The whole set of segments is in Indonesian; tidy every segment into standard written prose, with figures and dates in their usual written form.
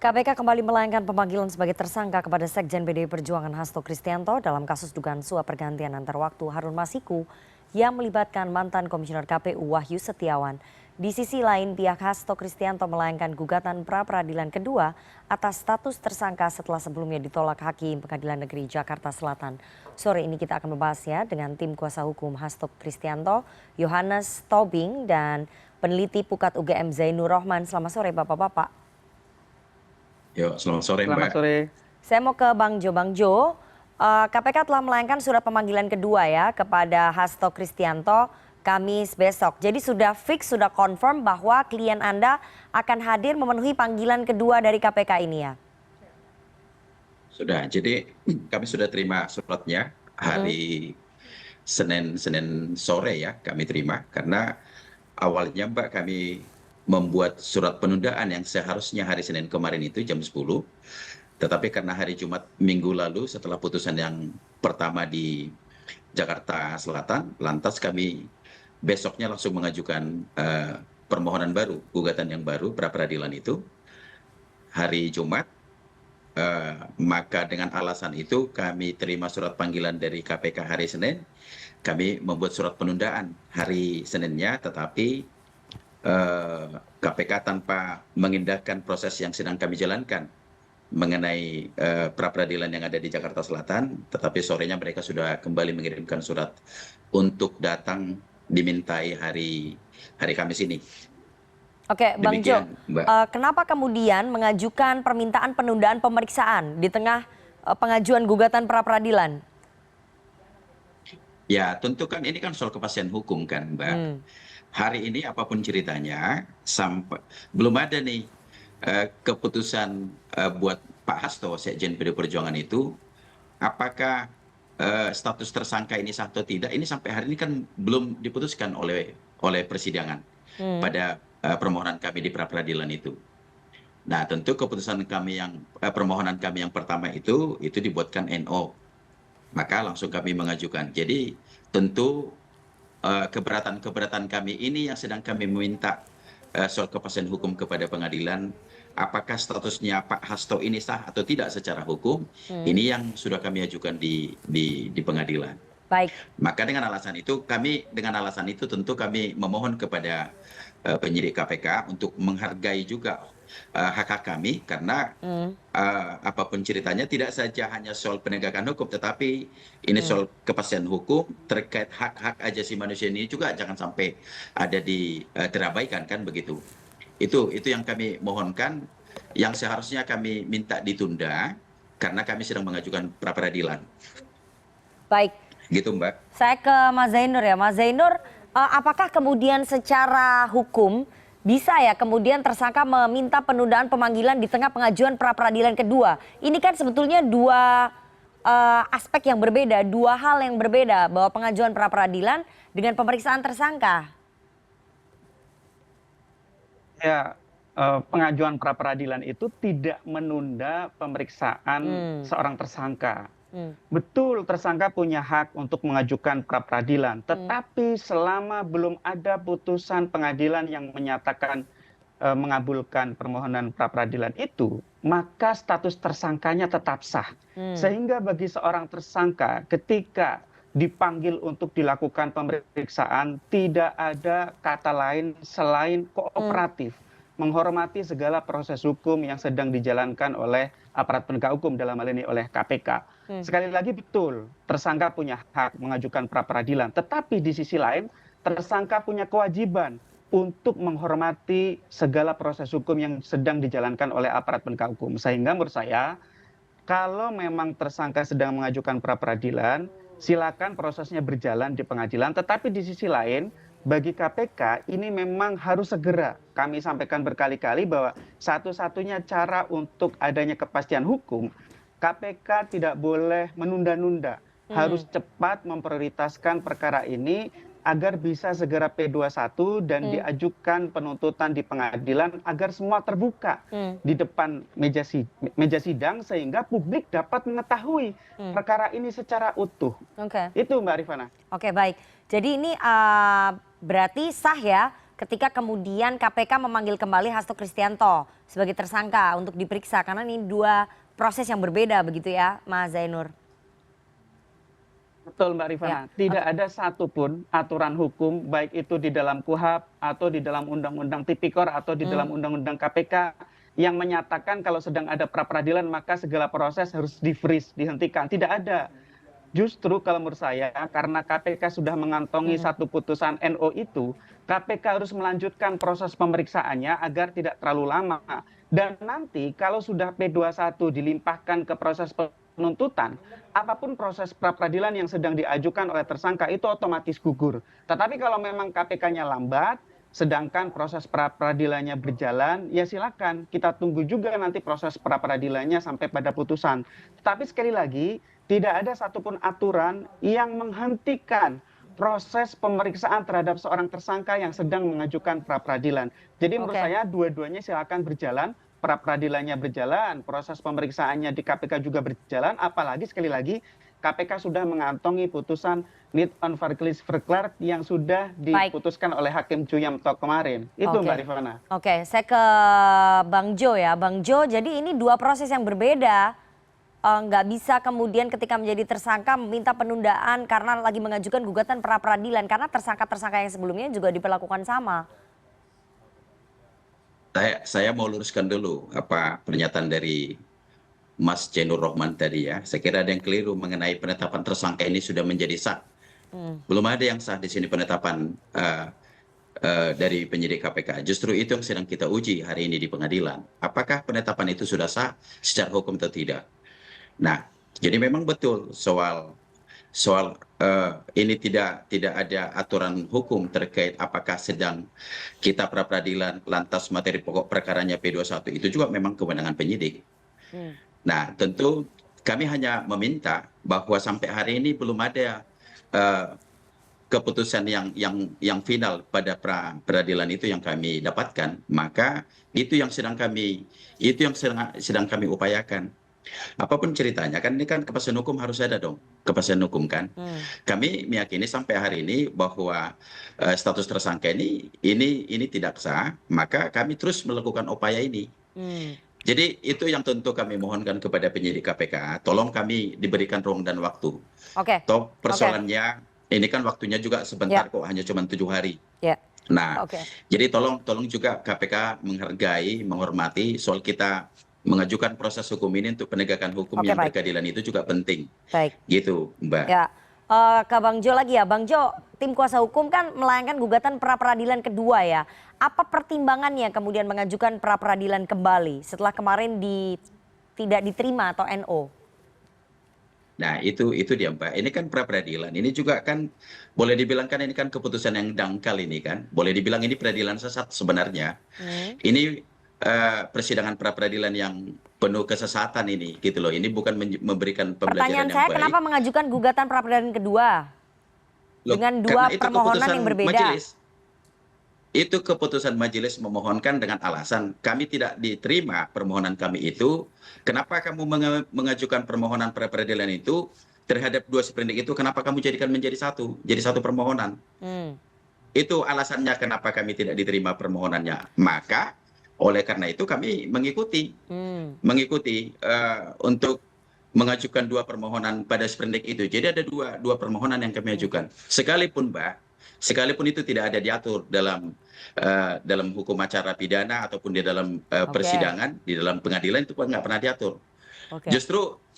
KPK kembali melayangkan pemanggilan sebagai tersangka kepada Sekjen PDI Perjuangan Hasto Kristianto dalam kasus dugaan suap pergantian antar waktu Harun Masiku yang melibatkan mantan Komisioner KPU Wahyu Setiawan. Di sisi lain, pihak Hasto Kristianto melayangkan gugatan pra-peradilan kedua atas status tersangka setelah sebelumnya ditolak Hakim Pengadilan Negeri Jakarta Selatan. Sore ini kita akan membahasnya dengan tim kuasa hukum Hasto Kristianto, Yohanes Tobing, dan peneliti Pukat UGM Zainur Rohman. Selamat sore Bapak-Bapak. Yuk, selamat sore Mbak. Selamat sore. Saya mau ke Bang Jo. Bang Jo, KPK telah melayangkan surat pemanggilan kedua ya kepada Hasto Kristianto Kamis besok. Jadi sudah fix, sudah confirm bahwa klien Anda akan hadir memenuhi panggilan kedua dari KPK ini ya? Sudah, jadi kami sudah terima suratnya hari Senin sore ya kami terima. Karena awalnya Mbak kami membuat surat penundaan yang seharusnya hari Senin kemarin itu jam 10. Tetapi karena hari Jumat minggu lalu setelah putusan yang pertama di Jakarta Selatan, lantas kami besoknya langsung mengajukan permohonan baru, gugatan yang baru pra-peradilan itu hari Jumat. Maka dengan alasan itu kami terima surat panggilan dari KPK hari Senin. Kami membuat surat penundaan hari Seninnya, tetapi KPK tanpa mengindahkan proses yang sedang kami jalankan mengenai pra-peradilan yang ada di Jakarta Selatan, tetapi sorenya mereka sudah kembali mengirimkan surat untuk datang dimintai hari Kamis ini. Oke, Bang Jo, Mbak. kenapa kemudian mengajukan permintaan penundaan pemeriksaan di tengah pengajuan gugatan pra-peradilan? Ya, tentu kan ini kan soal kepastian hukum kan, Mbak. Hari ini apapun ceritanya, sampai belum ada nih keputusan buat Pak Hasto, Sekjen PDI Perjuangan itu, apakah status tersangka ini sah atau tidak, ini sampai hari ini kan belum diputuskan oleh persidangan pada permohonan kami di pra-peradilan itu. Nah, tentu keputusan kami yang permohonan kami yang pertama itu dibuatkan NO, maka langsung kami mengajukan. Jadi tentu keberatan kami ini yang sedang kami meminta soal kepastian hukum kepada pengadilan, apakah statusnya Pak Hasto ini sah atau tidak secara hukum, ini yang sudah kami ajukan di pengadilan. Baik. Maka dengan alasan itu tentu kami memohon kepada penyidik KPK untuk menghargai juga hak-hak kami, karena apapun ceritanya tidak saja hanya soal penegakan hukum, tetapi ini soal kepastian hukum terkait hak-hak asasi manusia ini juga jangan sampai ada terabaikan kan begitu. Itu yang kami mohonkan, yang seharusnya kami minta ditunda karena kami sedang mengajukan pra-peradilan. Baik. Gitu Mbak. Saya ke Mas Zainur ya. Mas Zainur, apakah kemudian secara hukum bisa ya kemudian tersangka meminta penundaan pemanggilan di tengah pengajuan pra-peradilan kedua? Ini kan sebetulnya dua aspek yang berbeda, dua hal yang berbeda, bahwa pengajuan pra-peradilan dengan pemeriksaan tersangka. Ya, pengajuan pra-peradilan itu tidak menunda pemeriksaan seorang tersangka. Betul, tersangka punya hak untuk mengajukan pra-peradilan, tetapi selama belum ada putusan pengadilan yang menyatakan mengabulkan permohonan pra-peradilan itu, maka status tersangkanya tetap sah. Sehingga bagi seorang tersangka ketika dipanggil untuk dilakukan pemeriksaan, tidak ada kata lain selain kooperatif, menghormati segala proses hukum yang sedang dijalankan oleh aparat penegak hukum, dalam hal ini oleh KPK. Sekali lagi betul, tersangka punya hak mengajukan pra-peradilan, tetapi di sisi lain tersangka punya kewajiban untuk menghormati segala proses hukum yang sedang dijalankan oleh aparat penegak hukum. Sehingga menurut saya, kalau memang tersangka sedang mengajukan pra-peradilan, silakan prosesnya berjalan di pengadilan, tetapi di sisi lain bagi KPK ini memang harus segera. Kami sampaikan berkali-kali bahwa satu-satunya cara untuk adanya kepastian hukum, KPK tidak boleh menunda-nunda, harus cepat memprioritaskan perkara ini agar bisa segera P21 dan diajukan penuntutan di pengadilan agar semua terbuka di depan meja sidang, sehingga publik dapat mengetahui perkara ini secara utuh. Itu Mbak Rifana. Oke, baik. Jadi ini berarti sah ya ketika kemudian KPK memanggil kembali Hasto Kristianto sebagai tersangka untuk diperiksa? Karena ini dua proses yang berbeda begitu ya, Mas Zainur. Betul Mbak Rifana, tidak ada satupun aturan hukum baik itu di dalam KUHP atau di dalam Undang-Undang Tipikor atau di dalam Undang-Undang KPK yang menyatakan kalau sedang ada pra-peradilan maka segala proses harus di-freeze, dihentikan. Tidak ada. Justru kalau menurut saya karena KPK sudah mengantongi satu putusan NO itu, KPK harus melanjutkan proses pemeriksaannya agar tidak terlalu lama. Dan nanti kalau sudah P21 dilimpahkan ke proses penuntutan, apapun proses pra-peradilan yang sedang diajukan oleh tersangka itu otomatis gugur. Tetapi kalau memang KPK-nya lambat, sedangkan proses pra-peradilannya berjalan, ya silakan kita tunggu juga nanti proses pra-peradilannya sampai pada putusan. Tetapi sekali lagi, tidak ada satupun aturan yang menghentikan proses pemeriksaan terhadap seorang tersangka yang sedang mengajukan pra-peradilan. Jadi menurut saya dua-duanya silakan berjalan, pra-peradilannya berjalan, proses pemeriksaannya di KPK juga berjalan, apalagi sekali lagi KPK sudah mengantongi putusan Need on Verklar yang sudah diputuskan oleh Hakim Ju Yamto kemarin. Itu Mbak Rifana. Oke, saya ke Bang Jo ya. Bang Jo, jadi ini dua proses yang berbeda. Nggak bisa kemudian ketika menjadi tersangka meminta penundaan karena lagi mengajukan gugatan pra-peradilan. Karena tersangka-tersangka yang sebelumnya juga diperlakukan sama. Saya mau luruskan dulu apa pernyataan dari Mas Zainur Rohman tadi ya. Saya kira ada yang keliru mengenai penetapan tersangka ini sudah menjadi sah. Belum ada yang sah di sini penetapan dari penyidik KPK. Justru itu yang sedang kita uji hari ini di pengadilan. Apakah penetapan itu sudah sah secara hukum atau tidak? Nah, jadi memang betul soal ini tidak ada aturan hukum terkait apakah sedang kita pra-peradilan lantas materi pokok perkaranya P21 itu juga memang kewenangan penyidik. Nah, tentu kami hanya meminta bahwa sampai hari ini belum ada keputusan yang final pada pra-peradilan itu yang kami dapatkan. Maka itu yang sedang kami upayakan. Apapun ceritanya kan ini kan kepastian hukum harus ada dong, kepastian hukum kan. Kami meyakini sampai hari ini bahwa status tersangka ini tidak sah, maka kami terus melakukan upaya ini. Jadi itu yang tentu kami mohonkan kepada penyidik KPK, tolong kami diberikan ruang dan waktu. Toh persoalannya ini kan waktunya juga sebentar kok, hanya cuma 7 hari. Nah, jadi tolong juga KPK menghargai, menghormati soal kita mengajukan proses hukum ini untuk penegakan hukum yang berkeadilan itu juga penting. Gitu, Mbak. Ya, ke Bang Jo lagi ya. Bang Jo, tim kuasa hukum kan melayangkan gugatan pra-peradilan kedua ya. Apa pertimbangannya kemudian mengajukan pra-peradilan kembali setelah kemarin tidak diterima atau NO? Nah, itu dia Mbak. Ini kan pra-peradilan. Ini juga kan boleh dibilang kan ini kan keputusan yang dangkal ini kan. Boleh dibilang ini peradilan sesat sebenarnya. Ini persidangan pra-peradilan yang penuh kesesatan ini gitu loh. Ini bukan memberikan pembelajaran yang baik. Pertanyaan saya kenapa mengajukan gugatan pra-peradilan kedua? Dengan dua permohonan yang berbeda. Majelis. Itu keputusan majelis memohonkan dengan alasan kami tidak diterima permohonan kami itu. Kenapa kamu mengajukan permohonan pra-peradilan itu terhadap dua sprindik itu? Kenapa kamu jadikan menjadi satu permohonan? Itu alasannya kenapa kami tidak diterima permohonannya. Maka oleh karena itu kami mengikuti untuk mengajukan dua permohonan pada sprindik itu. Jadi ada dua permohonan yang kami ajukan. Sekalipun itu tidak ada diatur dalam hukum acara pidana ataupun di dalam persidangan, di dalam pengadilan itu nggak pernah diatur.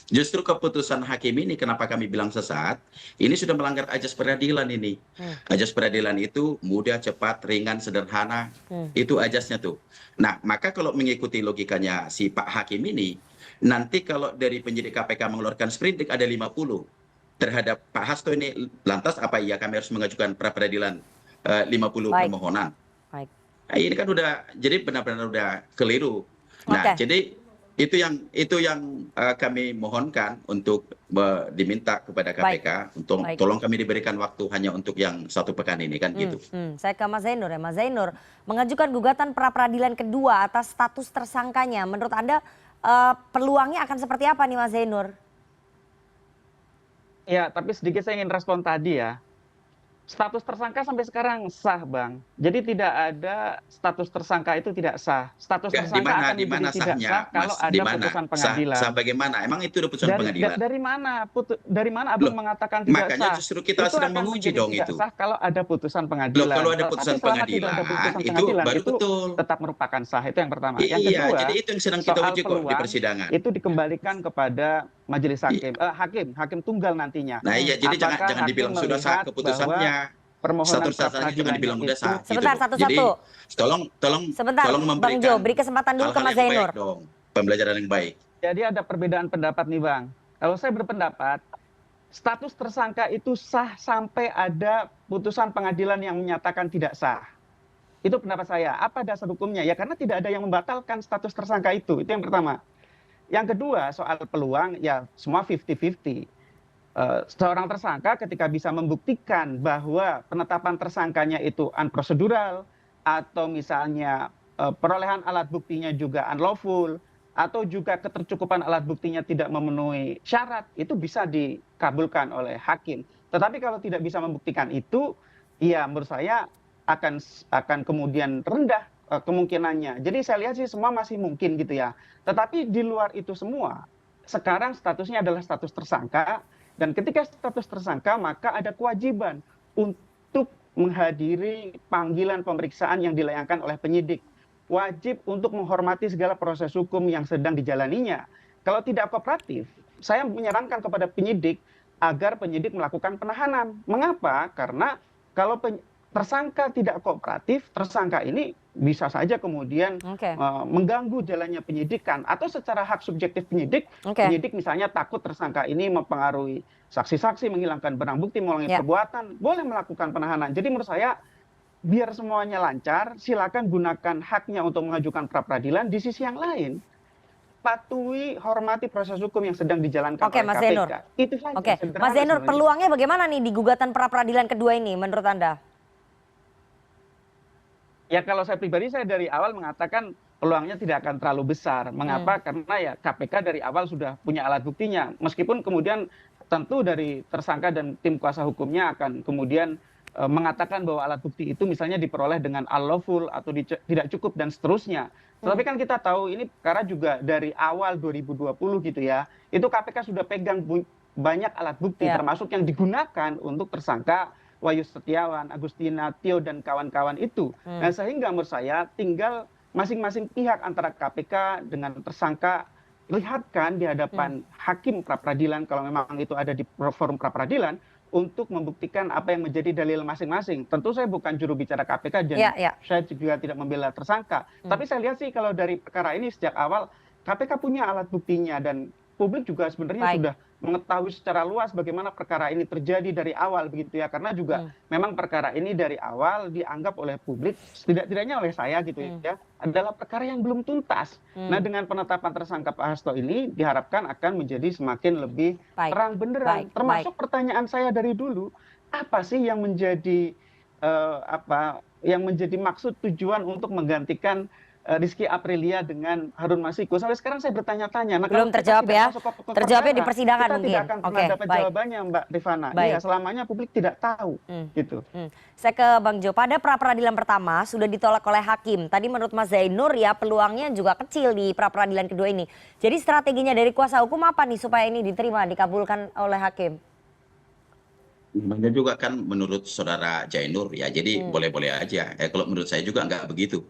Justru keputusan hakim ini kenapa kami bilang sesat, ini sudah melanggar ajas peradilan ini. Ajas peradilan itu mudah, cepat, ringan, sederhana, itu ajasnya tuh. Nah, maka kalau mengikuti logikanya si Pak Hakim ini, nanti kalau dari penyidik KPK mengeluarkan sprindik ada 50 terhadap Pak Hasto ini, lantas apa iya kami harus mengajukan pra-peradilan 50 permohonan? Nah, ini kan jadi benar-benar udah keliru. Nah, jadi itu yang kami mohonkan untuk diminta kepada KPK untuk tolong kami diberikan waktu hanya untuk yang 1 pekan ini kan gitu. Saya ke Mas Zainur ya. Mas Zainur, mengajukan gugatan pra-peradilan kedua atas status tersangkanya, menurut Anda peluangnya akan seperti apa nih Mas Zainur? Ya, tapi sedikit saya ingin respon tadi ya. Status tersangka sampai sekarang sah, Bang. Jadi tidak ada status tersangka itu tidak sah. Status Di tersangka mana akan di menjadi mana tidak sahnya, sah kalau Mas? Di ada mana? putusan Sah pengadilan. bagaimana? Emang itu udah putusan pengadilan? Dari mana Abang Loh, mengatakan tidak makanya sah? justru kita Itu sedang akan menguji menjadi dong tidak itu. sah kalau ada putusan Loh, kalau pengadilan. ada Tapi putusan selama tidak ada pengadilan, putusan itu pengadilan, baru itu betul. tetap merupakan sah. Itu yang pertama. Yang Iya, jadi kedua, itu yang sedang kita soal uji kok di peluang persidangan. itu dikembalikan kepada majelis I- hakim tunggal nantinya. Nah, iya, Hmm. jadi jangan Apakah jangan hakim dibilang sudah sah melihat bahwa keputusannya. permohonan Status pra dasarnya jangan peradilannya dibilang udah itu sah gitu Sebentar, loh. Jadi satu-satu. tolong tolong Sebentar, tolong Bang Jo, memberikan beri kesempatan dulu ke hal-hal Mas yang baik Zainur. dong, pembelajaran yang baik. jadi ada perbedaan pendapat nih, Bang. Kalau saya berpendapat status tersangka itu sah sampai ada putusan pengadilan yang menyatakan tidak sah. Itu pendapat saya. Apa dasar hukumnya? Ya karena tidak ada yang membatalkan status tersangka itu. Itu yang pertama. Yang kedua, soal peluang, ya semua 50-50. Seorang tersangka ketika bisa membuktikan bahwa penetapan tersangkanya itu unprocedural, atau misalnya perolehan alat buktinya juga unlawful, atau juga ketercukupan alat buktinya tidak memenuhi syarat, itu bisa dikabulkan oleh hakim. Tetapi kalau tidak bisa membuktikan itu, ya menurut saya akan kemudian rendah kemungkinannya. Jadi saya lihat sih semua masih mungkin gitu ya. Tetapi di luar itu semua, sekarang statusnya adalah status tersangka, dan ketika status tersangka maka ada kewajiban untuk menghadiri panggilan pemeriksaan yang dilayangkan oleh penyidik. Wajib untuk menghormati segala proses hukum yang sedang dijalaninya. Kalau tidak kooperatif, saya menyarankan kepada penyidik agar penyidik melakukan penahanan. Mengapa? Karena kalau tersangka tidak kooperatif, tersangka ini bisa saja kemudian Oke. mengganggu jalannya penyidikan, atau secara hak subjektif penyidik, Oke. penyidik misalnya takut tersangka ini mempengaruhi saksi-saksi, menghilangkan barang bukti, mengulangi Ya. perbuatan, boleh melakukan penahanan. Jadi menurut saya biar semuanya lancar, silakan gunakan haknya untuk mengajukan pra peradilan. Di sisi yang lain, patuhi, hormati proses hukum yang sedang dijalankan Oke, oleh Mas KPK. Zainur. Itu saja. Oke, sederhana Mas Zainur, sebenarnya. peluangnya bagaimana nih di gugatan pra peradilan kedua ini menurut Anda? Ya kalau saya pribadi, saya dari awal mengatakan peluangnya tidak akan terlalu besar. Mengapa? Karena ya KPK dari awal sudah punya alat buktinya. Meskipun kemudian tentu dari tersangka dan tim kuasa hukumnya akan kemudian mengatakan bahwa alat bukti itu misalnya diperoleh dengan unlawful atau tidak cukup dan seterusnya. Tetapi kan kita tahu ini perkara juga dari awal 2020 gitu ya. Itu KPK sudah pegang banyak alat bukti, Ya. termasuk yang digunakan untuk tersangka Wahyu Setiawan, Agustina Tio, dan kawan-kawan itu. Nah, sehingga menurut saya tinggal masing-masing pihak antara KPK dengan tersangka lihatkan di hadapan hakim pra peradilan, kalau memang itu ada di forum pra peradilan, untuk membuktikan apa yang menjadi dalil masing-masing. Tentu saya bukan juru bicara KPK dan Ya. saya juga tidak membela tersangka. Tapi saya lihat sih kalau dari perkara ini sejak awal KPK punya alat buktinya, dan publik juga sebenarnya Baik. sudah mengetahui secara luas bagaimana perkara ini terjadi dari awal begitu ya, karena juga memang perkara ini dari awal dianggap oleh publik, tidak-tidaknya oleh saya gitu ya, adalah perkara yang belum tuntas. Nah, dengan penetapan tersangka Pak Hasto ini diharapkan akan menjadi semakin lebih Baik. terang benderang. Baik. Termasuk pertanyaan saya dari dulu, apa sih yang menjadi maksud tujuan untuk menggantikan Rizky Aprilia dengan Harun Masiku? Sampai sekarang saya bertanya-tanya. Nah, Belum kalau kita terjawab tidak ya. masuk ke perkara, Terjawabnya di persidangan kita mungkin. tidak akan pernah Oke, dapat baik. jawabannya, Mbak Rifana. Baik. Iya, selamanya publik tidak tahu gitu. Saya ke Bang Jo. Pada pra peradilan pertama sudah ditolak oleh hakim. Tadi menurut Mas Zainur ya peluangnya juga kecil di pra peradilan kedua ini. Jadi strateginya dari kuasa hukum apa nih supaya ini diterima, dikabulkan oleh hakim? Namanya juga kan menurut saudara Jainur ya, jadi boleh-boleh aja. Kalau menurut saya juga nggak begitu.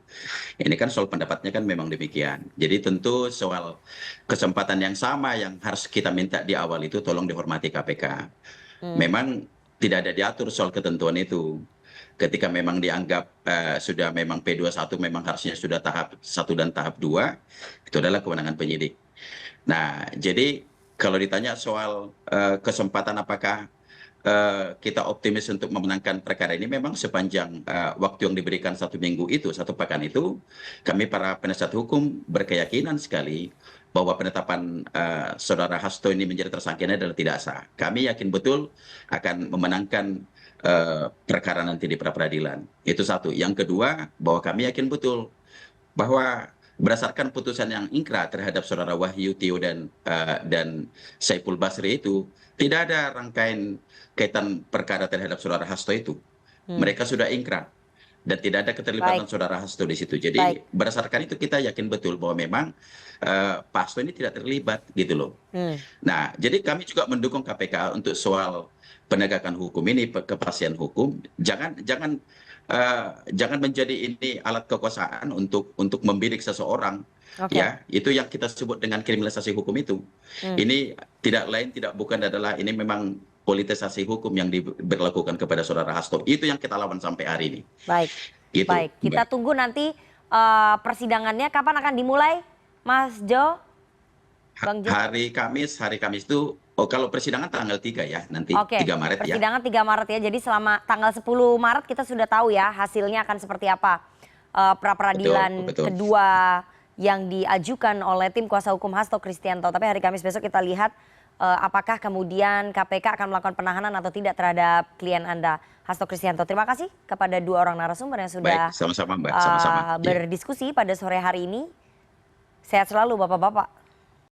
Ini kan soal pendapatnya kan memang demikian. Jadi tentu soal kesempatan yang sama yang harus kita minta di awal itu tolong dihormati KPK. Memang tidak ada diatur soal ketentuan itu. Ketika memang dianggap sudah memang P21 memang harusnya sudah tahap 1 dan tahap 2, itu adalah kewenangan penyidik. Nah, jadi kalau ditanya soal kesempatan apakah kita optimis untuk memenangkan perkara ini, memang sepanjang waktu yang diberikan 1 minggu itu, 1 pekan itu, kami para penasihat hukum berkeyakinan sekali bahwa penetapan saudara Hasto ini menjadi tersangka ini adalah tidak sah. Kami yakin betul akan memenangkan perkara nanti di pra peradilan. Itu satu. Yang kedua, bahwa kami yakin betul bahwa berdasarkan putusan yang ingkrah terhadap saudara Wahyu Tio dan Saiful Basri itu, tidak ada rangkaian kaitan perkara terhadap saudara Hasto itu. Mereka sudah ingkrah dan tidak ada keterlibatan Baik, saudara Hasto di situ. baik. Jadi berdasarkan itu kita yakin betul bahwa memang Pak Hasto ini tidak terlibat gitu loh. Nah, jadi kami juga mendukung KPK untuk soal penegakan hukum ini, kepastian hukum. Jangan menjadi ini alat kekuasaan untuk membidik seseorang. Oke. Ya, itu yang kita sebut dengan kriminalisasi hukum itu. Ini tidak lain tidak bukan adalah ini memang politisasi hukum yang diberlakukan kepada saudara Hasto. Itu yang kita lawan sampai hari ini. Baik, Gitu, baik. Kita Mbak. tunggu nanti persidangannya kapan akan dimulai, Mas Jo? Bang Jo? Hari Kamis itu, kalau persidangan tanggal 3 ya, nanti Oke, 3 Maret ya. persidangan 3 Maret ya. Jadi selama tanggal 10 Maret kita sudah tahu ya hasilnya akan seperti apa. Pra-peradilan Betul. kedua yang diajukan oleh tim kuasa hukum Hasto Kristianto. Tapi hari Kamis besok kita lihat apakah kemudian KPK akan melakukan penahanan atau tidak terhadap klien Anda, Hasto Kristianto. Terima kasih kepada dua orang narasumber yang sudah Baik, sama-sama Mbak, sama-sama. Iya. berdiskusi pada sore hari ini. Sehat selalu Bapak-Bapak.